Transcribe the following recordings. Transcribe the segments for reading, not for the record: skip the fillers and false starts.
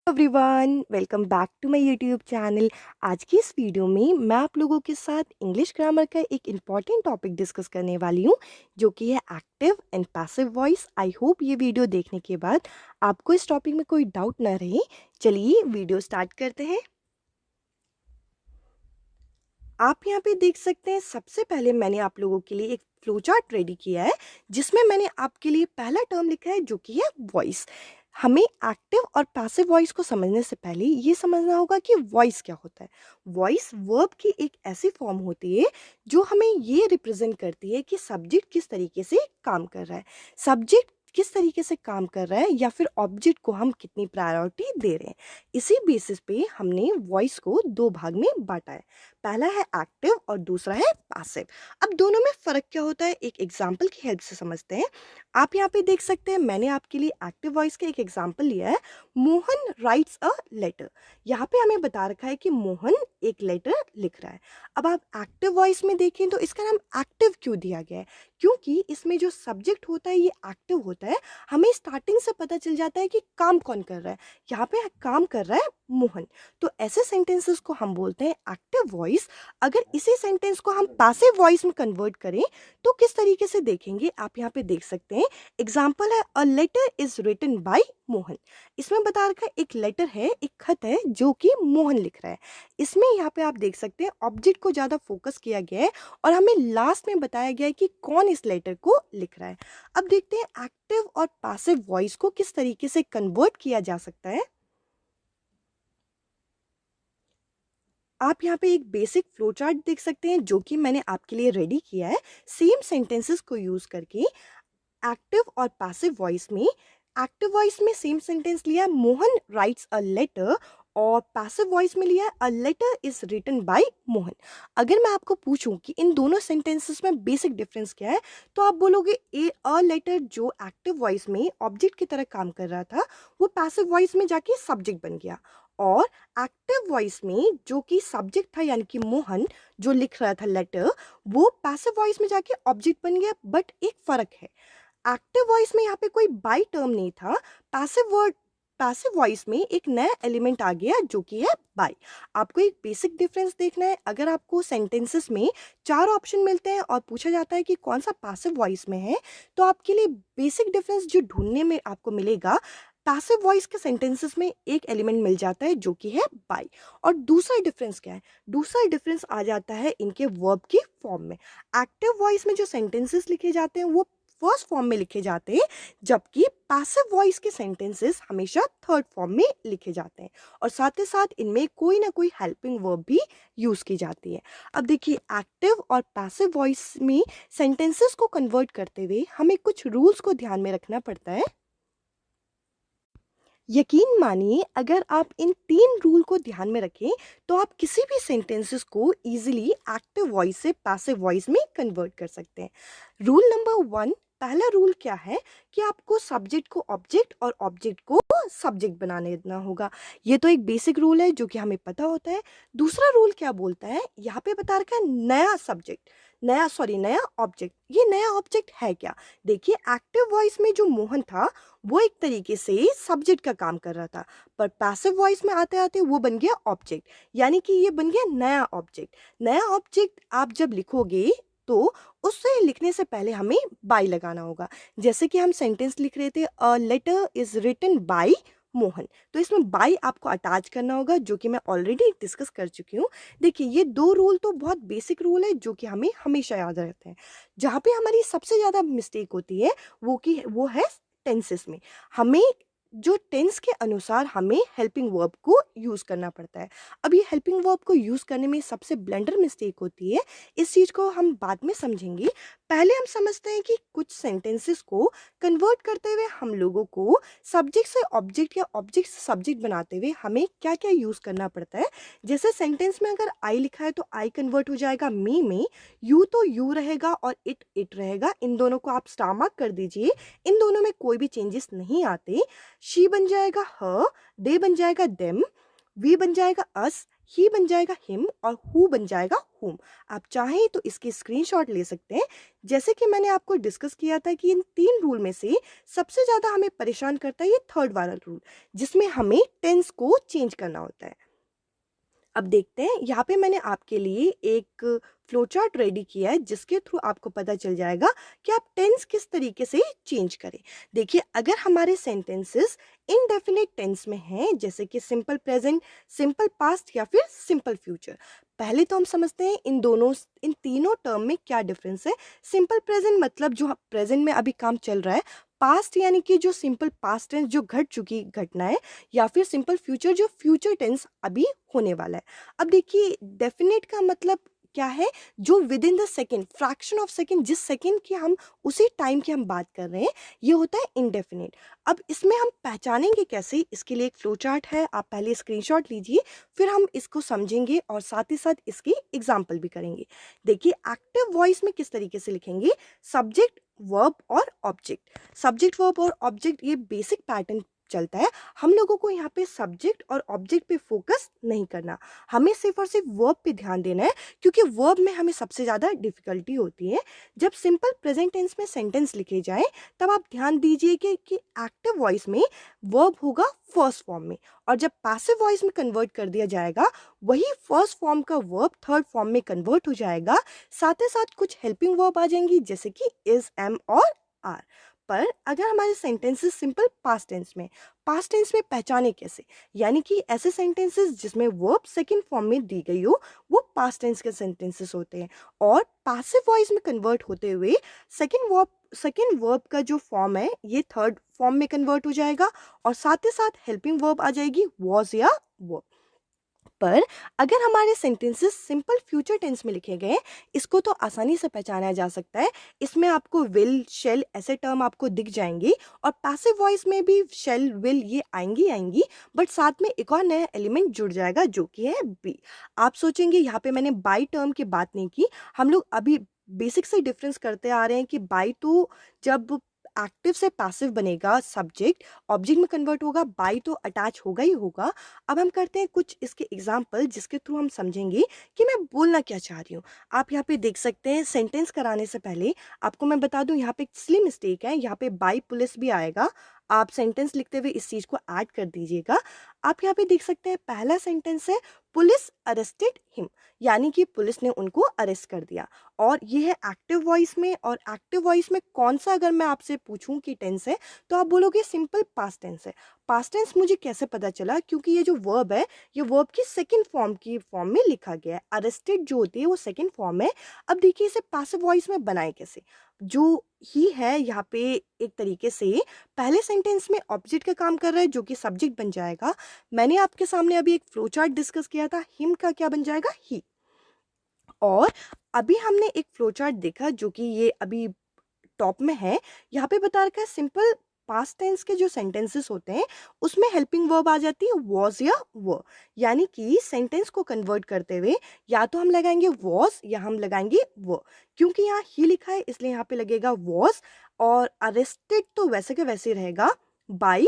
Everyone, welcome back to my YouTube channel. आज की इस वीडियो में मैं आप लोगों के साथ इंग्लिश ग्रामर का एक इम्पॉर्टेंट टॉपिक डिस्कस करने वाली हूँ, जो कि है active and passive voice. I hope ये वीडियो देखने के बाद आपको इस टॉपिक में कोई डाउट ना रहे। चलिए वीडियो स्टार्ट करते हैं। आप यहाँ पे देख सकते हैं, सबसे पहले मैंने आप लोगों के लिए एक फ्लो चार्ट रेडी किया है, जिसमें मैंने आपके लिए पहला टर्म लिखा है, जो कि है वॉइस। हमें एक्टिव और पैसिव वॉइस को समझने से पहले ये समझना होगा कि वॉइस क्या होता है। वॉइस वर्ब की एक ऐसी फॉर्म होती है जो हमें ये रिप्रेजेंट करती है कि सब्जेक्ट किस तरीके से काम कर रहा है, सब्जेक्ट किस तरीके से काम कर रहा है, या फिर ऑब्जेक्ट को हम कितनी प्रायोरिटी दे रहे हैं। इसी बेसिस पे हमने वॉइस को दो भाग में बांटा है। पहला है एक्टिव और दूसरा है पैसिव। अब दोनों में फ़र्क क्या होता है, एक एग्जाम्पल की हेल्प से समझते हैं। आप यहाँ पे देख सकते हैं, मैंने आपके लिए एक्टिव वॉइस का एक एग्जाम्पल लिया है। Mohan writes a letter. यहाँ पे हमें बता रखा है कि मोहन एक लेटर लिख रहा है। अब आप एक्टिव वॉइस में देखें तो इसका नाम एक्टिव क्यों दिया गया है, क्योंकि इसमें जो सब्जेक्ट होता है ये एक्टिव होता है। हमें स्टार्टिंग से पता चल जाता है कि काम कौन कर रहा है। यहाँ पे काम कर रहा है मोहन। तो ऐसे सेंटेंसेस को हम बोलते हैं एक्टिव वॉइस। अगर इसी सेंटेंस को हम पैसिव वॉइस में कन्वर्ट करें तो किस तरीके से देखेंगे, आप यहाँ पे देख सकते हैं। एग्जाम्पल है, a letter is written by Mohan. इसमें बता रखा है एक लेटर है, एक खत है जो कि मोहन लिख रहा है। इसमें यहाँ पे आप देख सकते हैं ऑब्जेक्ट को ज़्यादा फोकस किया गया है और हमें लास्ट में बताया गया है कि कौन इस लेटर को लिख रहा है। अब देखते हैं एक्टिव और पैसिव वॉइस को किस तरीके से कन्वर्ट किया जा सकता है। आप यहाँ पे एक बेसिक फ्लो चार्ट देख सकते हैं, जो कि मैंने आपके लिए रेडी किया है सेम सेंटेंसेस को यूज करके। एक्टिव और पैसिव वॉइस में, एक्टिव वॉइस में सेम सेंटेंस लिया है, मोहन राइट्स अ लेटर, और पैसिव वॉइस में लिया है, a letter is written by Mohan. अगर मैं आपको पूछूं कि इन दोनों सेंटेंसेस में बेसिक डिफरेंस क्या है, तो आप बोलोगे ए अ लेटर जो एक्टिव वॉइस में ऑब्जेक्ट की तरह काम कर रहा था, वो पैसिव वॉइस में जाके सब्जेक्ट बन गया। और एक्टिव वॉइस में जो कि सब्जेक्ट था, यानी कि मोहन जो लिख रहा था लेटर, वो पैसिव वॉइस में जाके ऑब्जेक्ट बन गया। बट एक फर्क है, एक्टिव वॉइस में यहाँ पे कोई बाय टर्म नहीं था। पैसिव वॉइस में एक नया एलिमेंट आ गया जो कि है बाय। आपको एक बेसिक डिफरेंस देखना है। अगर आपको सेंटेंसेस में चार ऑप्शन मिलते हैं और पूछा जाता है कि कौन सा पैसिव वॉइस में है, तो आपके लिए बेसिक डिफरेंस जो ढूंढने में आपको मिलेगा, पैसिव वॉइस के सेंटेंसेस में एक एलिमेंट मिल जाता है जो कि है बाय। और दूसरा डिफरेंस क्या है, दूसरा डिफरेंस आ जाता है इनके वर्ब की फॉर्म में। एक्टिव वॉइस में जो सेंटेंसेस लिखे जाते हैं वो फर्स्ट फॉर्म में लिखे जाते हैं, जबकि पैसिव वॉइस के सेंटेंसेस हमेशा थर्ड फॉर्म में लिखे जाते हैं। और साथ ही साथ इनमें कोई ना कोई हेल्पिंग वर्ब भी यूज की जाती है। अब देखिए, एक्टिव और पैसिव वॉइस में सेंटेंसेस को कन्वर्ट करते हुए हमें कुछ रूल्स को ध्यान में रखना पड़ता है। यकीन मानिए, अगर आप इन तीन रूल को ध्यान में रखें तो आप किसी भी सेंटेंसेस को इजीली एक्टिव वॉइस से पैसिव वॉइस में कन्वर्ट कर सकते हैं। रूल नंबर 1, पहला रूल क्या है कि आपको सब्जेक्ट को ऑब्जेक्ट और ऑब्जेक्ट को सब्जेक्ट बनाने देना होगा। ये तो एक बेसिक रूल है जो कि हमें पता होता है। दूसरा रूल क्या बोलता है, यहाँ पे बता रखा है नया सब्जेक्ट, नया ऑब्जेक्ट। ये नया ऑब्जेक्ट है क्या? देखिए, एक्टिव वॉइस में जो मोहन था वो एक तरीके से सब्जेक्ट का काम कर रहा था, पर पैसिव वॉइस में आते आते वो बन गया ऑब्जेक्ट, यानी कि ये बन गया नया ऑब्जेक्ट। नया ऑब्जेक्ट आप जब लिखोगे तो उससे लिखने से पहले हमें बाय लगाना होगा। जैसे कि हम सेंटेंस लिख रहे थे, a letter is written by Mohan, तो इसमें बाय आपको अटैच करना होगा, जो कि मैं ऑलरेडी डिस्कस कर चुकी हूँ। देखिए, ये दो रूल तो बहुत बेसिक रूल है जो कि हमें हमेशा याद रहते हैं। जहाँ पे हमारी सबसे ज़्यादा मिस्टेक होती है वो है टेंसेस में। हमें जो टेंस के अनुसार हमें हेल्पिंग वर्ब को यूज़ करना पड़ता है। अब ये हेल्पिंग वर्ब को यूज़ करने में सबसे ब्लंडर मिस्टेक होती है, इस चीज़ को हम बाद में समझेंगे। पहले हम समझते हैं कि कुछ सेंटेंसेस को कन्वर्ट करते हुए हम लोगों को सब्जेक्ट से ऑब्जेक्ट या ऑब्जेक्ट से सब्जेक्ट बनाते हुए हमें क्या क्या यूज़ करना पड़ता है। जैसे सेंटेंस में अगर आई लिखा है तो आई कन्वर्ट हो जाएगा मी में, यू तो यू रहेगा और इट रहेगा। इन दोनों को आप स्टार मार्क कर दीजिए, इन दोनों में कोई भी चेंजेस नहीं आते। शी बन जाएगा हर, दे बन जाएगा देम, वी बन जाएगा अस। ही बन जाएगा हिम और हु बन जाएगा हुम। आप चाहें तो इसकी स्क्रीनशॉट ले सकते हैं। जैसे कि मैंने आपको डिस्कस किया था कि इन 3 रूल में से सबसे ज़्यादा हमें परेशान करता है ये थर्ड वाला रूल, जिसमें हमें टेंस को चेंज करना होता है। अब देखते हैं, यहाँ पे मैंने आपके लिए एक फ्लो चार्ट रेडी किया है जिसके थ्रू आपको पता चल जाएगा कि आप टेंस किस तरीके से चेंज करें। देखिए, अगर हमारे सेंटेंसेस इनडेफिनिट टेंस में हैं, जैसे कि सिंपल प्रेजेंट, सिंपल पास्ट या फिर सिंपल फ्यूचर, पहले तो हम समझते हैं इन तीनों टर्म में क्या डिफरेंस है। सिंपल प्रेजेंट मतलब जो प्रेजेंट में अभी काम चल रहा है, पास्ट यानी कि जो सिंपल पास्ट टेंस जो घट चुकी घटना है, या फिर सिंपल फ्यूचर जो फ्यूचर टेंस अभी होने वाला है। अब देखिए, डेफिनेट का मतलब क्या है, जो with in the second, fraction of second, जिस सेकेंड की हम उसी टाइम की हम बात कर रहे हैं, ये होता है इनडेफिनेट। अब इसमें हम पहचानेंगे कैसे, इसके लिए एक फ्लो चार्ट है, आप पहले स्क्रीनशॉट लीजिए, फिर हम इसको समझेंगे और साथ ही साथ इसकी एग्जाम्पल भी करेंगे। देखिए, एक्टिव वॉइस में किस तरीके से लिखेंगे, सब्जेक्ट, वर्ब और ऑब्जेक्ट। सब्जेक्ट, वर्ब और ऑब्जेक्ट, ये बेसिक पैटर्न चलता है। हम लोगों को यहाँ पे सब्जेक्ट और ऑब्जेक्ट पे फोकस नहीं करना, हमें सिर्फ और सिर्फ वर्ब पे ध्यान देना है, क्योंकि वर्ब में हमें सबसे ज़्यादा डिफिकल्टी होती है। जब सिंपल प्रेजेंट टेंस में सेंटेंस लिखे जाए, तब आप ध्यान दीजिए कि एक्टिव वॉइस में वर्ब होगा फर्स्ट फॉर्म में, और जब पैसिव वॉइस में कन्वर्ट कर दिया जाएगा, वही फर्स्ट फॉर्म का वर्ब थर्ड फॉर्म में कन्वर्ट हो जाएगा। साथ ही साथ कुछ हेल्पिंग वर्ब आ जाएंगी, जैसे कि इज, एम और आर। पर अगर हमारे सेंटेंसेस सिंपल पास्ट टेंस में पहचाने कैसे, यानी कि ऐसे सेंटेंसेस जिसमें वर्ब सेकंड फॉर्म में दी गई हो, वो पास्ट टेंस के सेंटेंसेस होते हैं, और पैसिव वॉइस में कन्वर्ट होते हुए सेकंड वर्ब का जो फॉर्म है, ये थर्ड फॉर्म में कन्वर्ट हो जाएगा, और साथ ही साथ हेल्पिंग वर्ब आ जाएगी, वॉज या वर्ब। पर अगर हमारे सेंटेंसेस सिंपल फ्यूचर टेंस में लिखे गए, इसको तो आसानी से पहचाना जा सकता है। इसमें आपको विल, शेल ऐसे टर्म आपको दिख जाएंगे, और पैसिव वॉइस में भी शेल, विल ये आएंगी, बट साथ में एक और नया एलिमेंट जुड़ जाएगा जो कि है बी। आप सोचेंगे यहाँ पे मैंने बाई टर्म की बात नहीं की। हम लोग अभी बेसिक से डिफरेंस करते आ रहे हैं कि बाई तो जब एक्टिव से पैसिव बनेगा, सब्जेक्ट ऑब्जेक्ट में कन्वर्ट होगा, बाई तो अटैच होगा ही होगा। अब हम करते हैं कुछ इसके एग्जाम्पल, जिसके थ्रू हम समझेंगे कि मैं बोलना क्या चाह रही हूँ। आप यहाँ पे देख सकते हैं, सेंटेंस कराने से पहले आपको मैं बता दूं, यहाँ पे एक सिली मिस्टेक है, यहाँ पे बाई पुलिस भी आएगा। आप सेंटेंस लिखते हुए इस चीज को ऐड कर दीजिएगा। आप यहाँ पे देख सकते हैं, पहला सेंटेंस है पुलिस अरेस्टेड हिम, यानी कि पुलिस ने उनको अरेस्ट कर दिया, और ये है एक्टिव वॉइस में। और एक्टिव वॉइस में कौन सा, अगर मैं आपसे पूछूं कि टेंस है, तो आप बोलोगे सिंपल पास्ट टेंस है। पास्ट टेंस मुझे कैसे पता चला, क्योंकि ये जो वर्ब है, ये वर्ब की सेकंड फॉर्म में लिखा गया है। अरेस्टेड जो होती है वो सेकंड फॉर्म है। अब देखिए, इसे पैसिव वॉइस में बनाए कैसे। जो ही है यहाँ पे एक तरीके से पहले सेंटेंस में ऑब्जेक्ट का काम कर रहा है, जो कि सब्जेक्ट बन जाएगा। मैंने आपके सामने अभी एक फ्लो चार्ट डिस्कस किया था, हिम का क्या बन जाएगा, ही। और अभी हमने एक फ्लो चार्ट देखा जो कि ये अभी टॉप में है, यहाँ पे बता रखा है सिंपल पास्ट टेंस के जो सेंटेंसेस होते हैं, उसमें हेल्पिंग वर्ब आ जाती है वॉज या वर, यानी कि सेंटेंस को कन्वर्ट करते हुए या तो हम लगाएंगे वॉज या हम लगाएंगे वर। क्योंकि यहाँ ही लिखा है, इसलिए यहाँ पे लगेगा वॉज, और अरेस्टेड तो वैसे के वैसे रहेगा बाई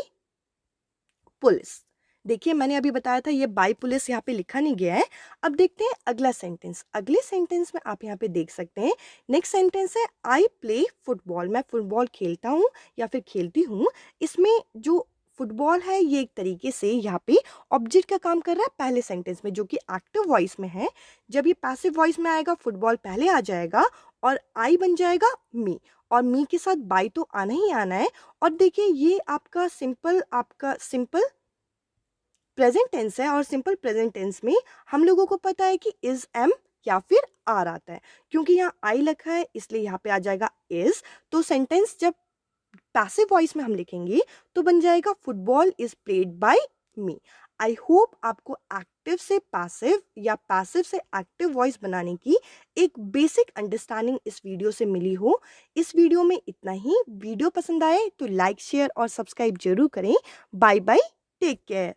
पुलिस। देखिए, मैंने अभी बताया था ये बाई पुलिस यहाँ पे लिखा नहीं गया है। अब देखते हैं अगला सेंटेंस। अगले सेंटेंस में आप यहाँ पे देख सकते हैं, नेक्स्ट सेंटेंस है आई प्ले फुटबॉल, मैं फुटबॉल खेलता हूँ या फिर खेलती हूँ। इसमें जो फुटबॉल है, ये एक तरीके से यहाँ पे ऑब्जेक्ट का काम कर रहा है पहले सेंटेंस में, जो कि एक्टिव वॉइस में है। जब ये पैसिव वॉइस में आएगा, फुटबॉल पहले आ जाएगा और आई बन जाएगा मी, और मी के साथ बाई तो आना ही आना है। और देखिए, ये आपका सिंपल प्रेजेंट टेंस है, और सिंपल प्रेजेंट टेंस में हम लोगों को पता है कि इज, एम या फिर आर आता है। क्योंकि यहाँ आई लिखा है, इसलिए यहाँ पे आ जाएगा इज। तो सेंटेंस जब पैसिव वॉइस में हम लिखेंगे, तो बन जाएगा football is played by me. I hope आपको एक्टिव से पैसिव या पैसिव से एक्टिव वॉइस बनाने की एक बेसिक अंडरस्टैंडिंग इस वीडियो से मिली हो। इस वीडियो में इतना ही। वीडियो पसंद आए तो लाइक, शेयर और सब्सक्राइब जरूर करें। Bye bye, take care.